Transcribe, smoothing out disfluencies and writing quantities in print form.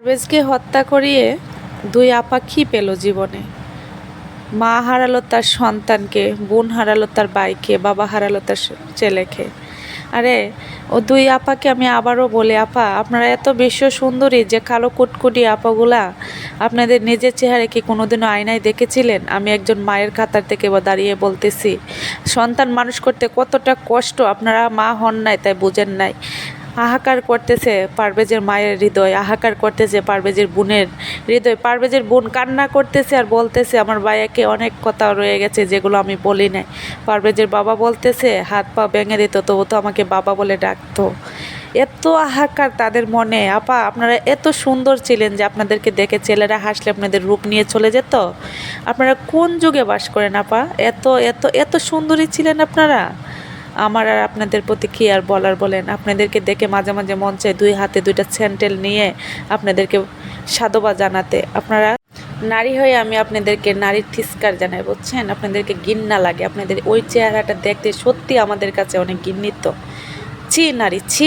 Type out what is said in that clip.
পারভেজকে হত্যা করিয়ে দুই আপা কী পেল জীবনে? মা হারালো তার সন্তানকে, বোন হারালো তার ভাইকে, বাবা হারালো তার ছেলেকে। আরে ও দুই আপাকে আমি আবারও বলি, আপা আপনারা এত বিশ্ব সুন্দরী যে কালো কুটকুটি আপাগুলা আপনাদের নিজের চেহারা কি কোনোদিনও আয়নায় দেখেছিলেন? আমি একজন মায়ের কাতার থেকে দাঁড়িয়ে বলতেছি, সন্তান মানুষ করতে কতটা কষ্ট আপনারা মা হন নাই তাই বুঝেন নাই। হাহাকার করতেছে পারভেজের মায়ের হৃদয়, হাহাকার করতেছে পারভেজের বোনের হৃদয়। পারভেজের বোন কান্না করতেছে আর বলতেছে আমার ভাইয়াকে অনেক কথা রয়ে গেছে যেগুলো আমি বলি নাই। পারভেজের বাবা বলতেছে হাত পা ভেঙে দিত তবু তো আমাকে বাবা বলে ডাকতো। এত হাহাকার তাদের মনে। আপা আপনারা এত সুন্দর ছিলেন যে আপনাদেরকে দেখে ছেলেরা হাসলে আপনাদের রূপ নিয়ে চলে যেত। আপনারা কোন যুগে বাস করেন আপা? এত এত এত সুন্দরী ছিলেন আপনারা। আমার আর আপনাদের প্রতি কী আর বলার বলেন। আপনাদেরকে দেখে মাঝে মাঝে মন চায় দুই হাতে দুইটা স্যান্ডেল নিয়ে আপনাদেরকে সাধুবাদ জানাতে। আপনারা নারী হয়ে আমি আপনাদেরকে নারীর থিস্কার জানাই, বুঝছেন? আপনাদেরকে ঘৃণা লাগে। আপনাদের ওই চেহারাটা দেখতে সত্যি আমাদের কাছে অনেক ঘৃণিত। ছি নারী, ছি।